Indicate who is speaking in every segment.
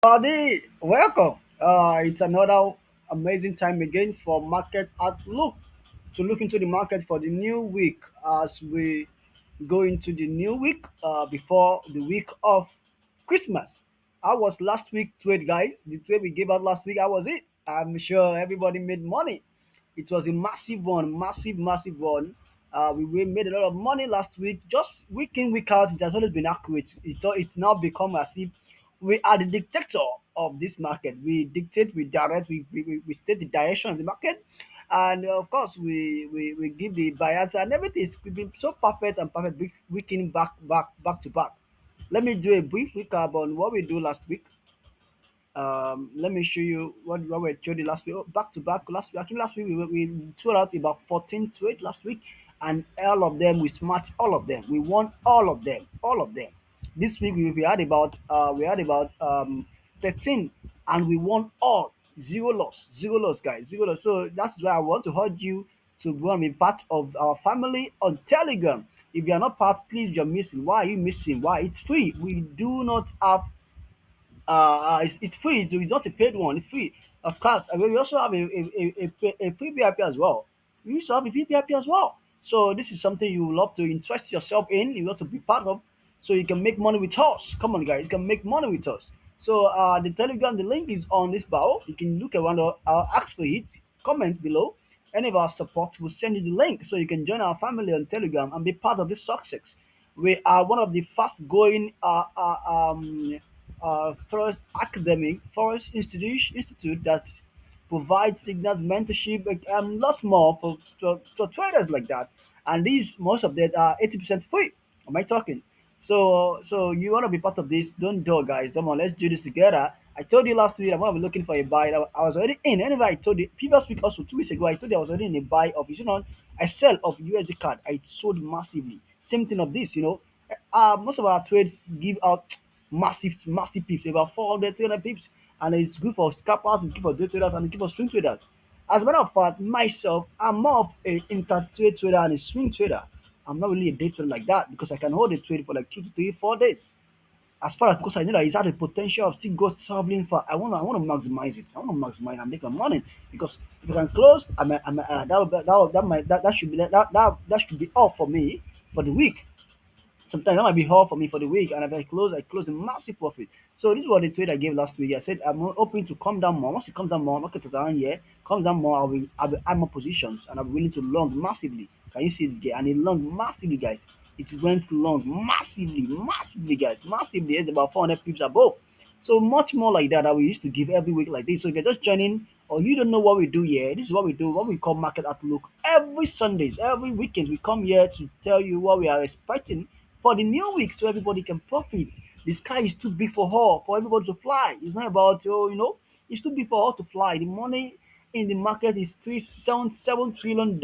Speaker 1: Buddy, welcome. It's another amazing time again for Market Outlook to look into the market for the new week as we go into the new week before the week of Christmas. How was last week trade, guys? The trade we gave out last week, how was it? I'm sure everybody made money. It was a massive one, massive one. We made a lot of money last week. Just week in, week out, it has always been accurate. It's now become as if we are the dictator of this market. We dictate, we direct, we state the direction of the market. And of course, we give the bias and everything. We've been so perfect and perfect week in, back to back. Let me do a brief recap on what we do last week. Let me show you what we traded last week. Oh, back to back last week. I think last week we threw out about 14 trades last week, and all of them we smashed all of them. We won all of them, all of them. This week we had about 13, and we won all. Zero loss, guys, zero loss. So that's why I want to urge you to go and be part of our family on Telegram. If you are not part, please, you're missing. Why are you missing? Why? It's free. We do not have it's free. It's not a paid one. It's free. Of course, and we also have a free VIP as well. We used to have a free VIP as well. So this is something you would love to interest yourself in. You want to be part of, so you can make money with us. Come on, guys, you can make money with us. So the Telegram, the link is on this bio. You can look around or ask for it. Comment below. Any of our support will send you the link, so you can join our family on Telegram and be part of this success. We are one of the fast growing forest academic forest institute that provides signals mentorship and a lot more for traders like that, and these most of them are 80% free. Am I talking? So you want to be part of this? Don't do, guys. Come on, let's do this together. I told you last week I'm gonna be looking for a buy. I was already in. Anyway, I told you previous week, also 2 weeks ago, I told you I was already in a buy of, I sell of USD card. I sold massively. Same thing of this. Most of our trades give out massive pips, about 400, 300 pips, and it's good for scalpers, it's good for day traders, and it's good for swing traders. As a matter of fact, myself, I'm more of a inter-trade trader and a swing trader. I'm not really a day trader like that because I can hold a trade for like 2 to 3, 4 days. As far as, because I know that it's had the potential of still go traveling for. I want to maximize it. I want to maximize and make my money, because if I can close, that should be that should be all for me for the week. Sometimes that might be all for me for the week, and if I close a massive profit. So this is what the trade I gave last week. I said I'm hoping to come down more. Once it comes down more, market is around here, comes down more, I will add more positions, and I'm willing to long massively. Can you see this guy? And it long massively, guys. It went long massively, guys. Massively. It's about 400 pips above. So much more like that we used to give every week like this. So if you're just joining or you don't know what we do here, this is what we do, what we call market outlook. Every Sundays, every weekends, we come here to tell you what we are expecting for the new week, so everybody can profit. The sky is too big for all, for everybody to fly. It's not about, it's too big for all to fly. The money in the market is $7 trillion.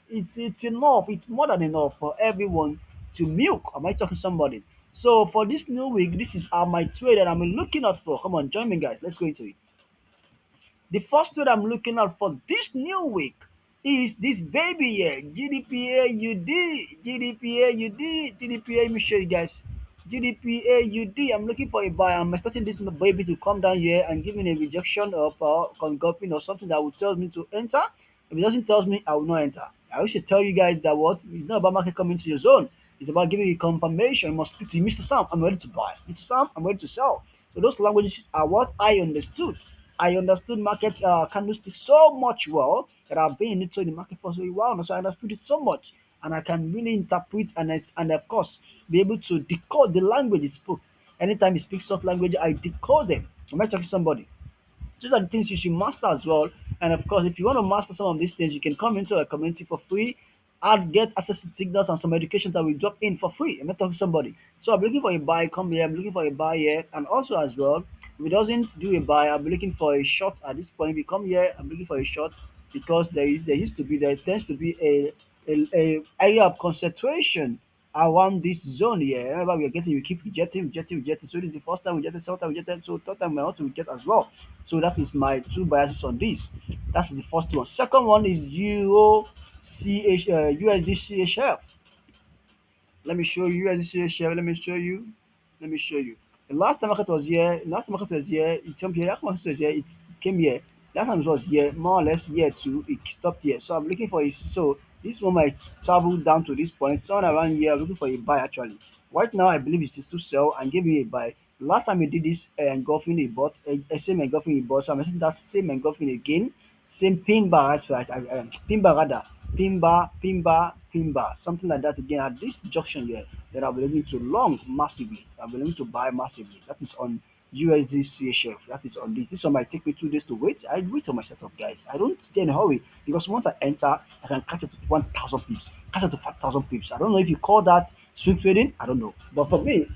Speaker 1: It's enough. It's more than enough for everyone to milk. Am I talking to somebody? So for this new week, this is my trade that I'm looking out for. Come on, join me, guys. Let's go into it. The first trade I'm looking out for this new week is this baby here, GBPUSD, GBPUSD, GBPA. Let me show you guys. GBPUSD. I'm looking for a buy. I'm expecting this baby to come down here and give me a rejection of engulfing or something that will tell me to enter. If it doesn't tell me, I will not enter. I wish to tell you guys that what it's not about market coming to your zone. It's about giving you confirmation. You must speak to Mr. Sam. I'm ready to buy. Mr. Sam, I'm ready to sell. So those languages are what I understood. I understood market candlesticks so much well that I've been in it in the market for so a while now. So I understood it so much, and I can really interpret and of course be able to decode the language it speaks. Anytime it speaks soft language, I decode them. Am I talking to somebody? These are the things you should master as well. And of course, if you want to master some of these things, you can come into a community for free and get access to signals and some education that we drop in for free. I'm not talking to somebody. So I'm looking for a buy, come here. I'm looking for a buy here. And also as well, if it doesn't do a buy, I'm looking for a short at this point. If you come here, I'm looking for a short because there tends to be a area of concentration around this zone here. Whenever we are getting, we keep rejecting. So this is the first time we rejected, second time we rejected, so third time we want to reject as well. So that is my two biases on this. That's the first one. Second one is USDCHF. Let me show you USDCHF. Let me show you. The last time market was here, last time market was here, it jumped here, last market was here, it came here. Last time it was here, more or less here too, it stopped here. So I'm looking for a so this one might travel down to this point. Somewhere around here, I'm looking for a buy actually. Right now, I believe it's to sell and give me a buy. Last time we did this engulfing a bot, a same engulfing a bot. So I'm making that same engulfing again, same pin bar, actually, pin bar rather, pin bar, something like that again at this junction here. Then I'll be looking to long massively. I'll be looking to buy massively. That is on USD CHF. That is on this. This one might take me 2 days to wait. I wait on my setup, guys. I don't get in a hurry because once I enter, I can catch up to 1,000 pips, catch up to 5,000 pips. I don't know if you call that swing trading. I don't know, but for me,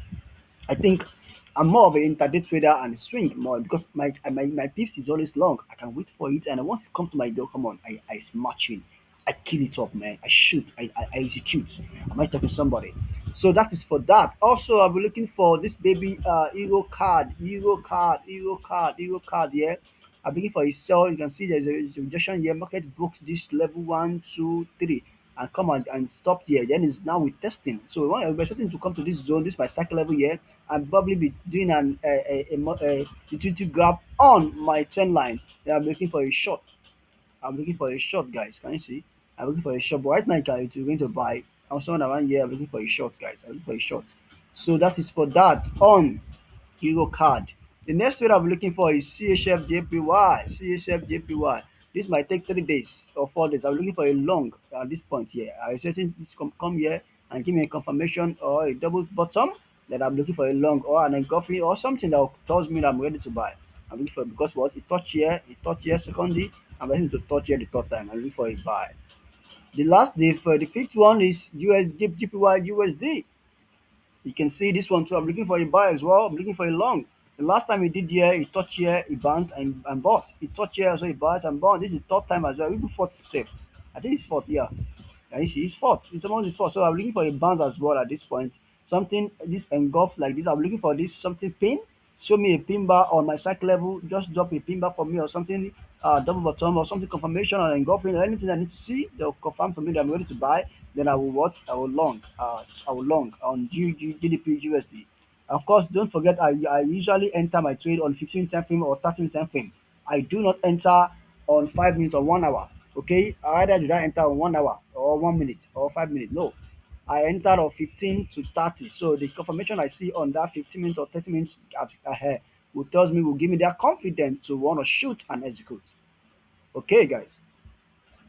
Speaker 1: I think I'm more of an intraday trader and swing more because my pips is always long. I can wait for it, and once it comes to my door, come on, I smash in, I kill it up, man. I shoot, I execute. I might talk to somebody. So that is for that. Also, I'll be looking for this baby Euro card. Yeah, I'm looking for a sell. You can see there's a rejection here. Market broke this level 1, 2, 3 and come and stop here. Then it's now with testing. So when we're starting to come to this zone, this my cycle level here, and probably be doing an a utility grab on my trend line. Then I'm looking for a short. I'm looking for a short, guys. Can you see? I'm looking for a short. But right now, guys, you're going to buy. I'm someone around here. I'm looking for a short, guys. I'm looking for a short. So that is for that on Euro card. The next trade I'm looking for is CHF JPY. CHF JPY. This might take 3 days or 4 days. I'm looking for a long at this point here. I was expecting this come here and give me a confirmation or a double bottom that I'm looking for a long or an engulfing or something that tells me that I'm ready to buy. I'm looking for because what it touch here secondly. I'm ready to touch here the third time. I'm looking for a buy. The last day for the fifth one is GBPY USD. You can see this one too. I'm looking for a buy as well. I'm looking for a long. The last time he did here, he touched here, he bounced and bought. He touched here, so he buys and bought. This is third time as well. We do fourth safe. I think it's fourth, yeah. And you see, it's fourth. It's among the fourth. So I'm looking for a bounce as well at this point. Something this engulfed like this. I'm looking for this something pin. Show me a pin bar on my cycle level. Just drop a pin bar for me or something. Double bottom or something confirmation on engulfing or anything I need to see. They'll confirm for me that I'm ready to buy. Then I will what? I will long. I will long on GDP USD. Of course, don't forget I usually enter my trade on 15 time frame or 13 time frame. I do not enter on 5 minutes or 1 hour. Okay, either did I enter on 1 hour or 1 minute or 5 minutes? No, I entered on 15 to 30. So the confirmation I see on that 15 minutes or 30 minutes ahead will give me that confidence to want to shoot and execute. Okay, guys.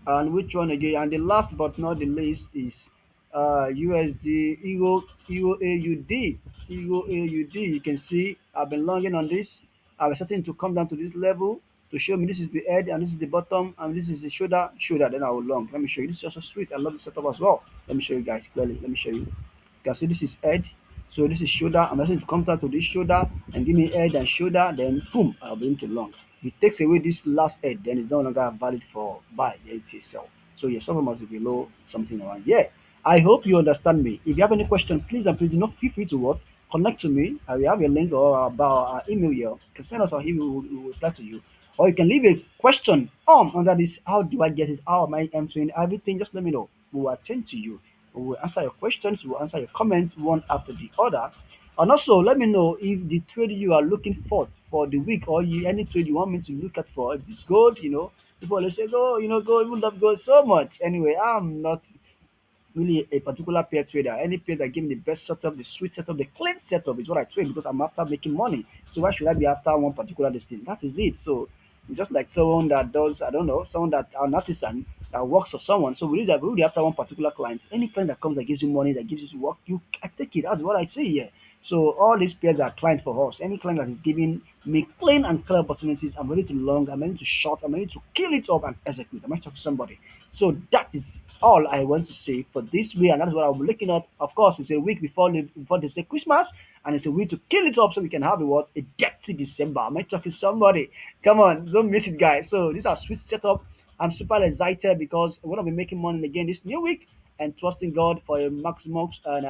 Speaker 1: And which one again? And the last but not the least is USD Euro AUD. You can see I've been longing on this. I was starting to come down to this level to show me this is the head and this is the bottom and this is the shoulder. Then I will long. Let me show you. This is also sweet. I love the setup as well. Let me show you guys clearly. Let me show you. You can see this is head. So this is shoulder. I'm going to come down to this shoulder and give me head and shoulder. Then boom, I'll be into long. If it takes away this last head, then it's no longer valid for buy. Then it's a sell. So your stop must be below something around here. I hope you understand me. If you have any question, please and please do not feel free to what connect to me. We have a link or about our email here. You can send us our email. We will reply to you. Or you can leave a question under this. How do I get it? How am I entering everything? Just let me know. We will attend to you. We will answer your questions. We will answer your comments one after the other. And also, let me know if the trade you are looking for the week or any trade you want me to look at for. If it's gold, people always say, go, gold, even love gold so much. Anyway, I'm not really a particular pair trader. Any pair that give me the best setup, the sweet setup, the clean setup is what I trade because I'm after making money. So why should I be after one particular destination? That is it. So just like someone that does, I don't know, someone that an artisan that works for someone. So we really after one particular client. Any client that comes that gives you money, that gives you work, I take it. That's what I say here. So all these pairs are clients for us. Any client that is giving me clean and clear opportunities, I'm ready to long, I'm ready to short, I'm ready to kill it up and execute. I might talk to somebody. So that is all I want to say for this week, and that's what I'll be looking at. Of course, it's a week before they say Christmas, and it's a week to kill it up so we can have a dirty December. I might talk to somebody. Come on, don't miss it, guys. So these are sweet setup. I'm super excited because we're gonna be making money again this new week and trusting God for a maximum and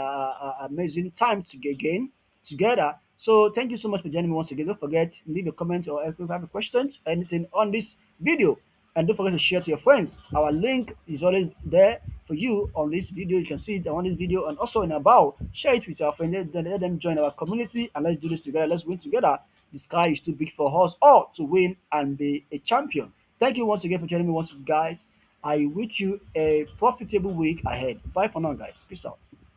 Speaker 1: amazing time to get again together. So thank you so much for joining me once again. Don't forget, leave a comment or if you have questions, anything on this video. And don't forget to share to your friends. Our link is always there for you on this video. You can see it on this video and also in about. Share it with your friends. Let them join our community and let's do this together. Let's win together. The sky is too big for us all to win and be a champion. Thank you once again for joining me once, guys. I wish you a profitable week ahead. Bye for now, guys. Peace out.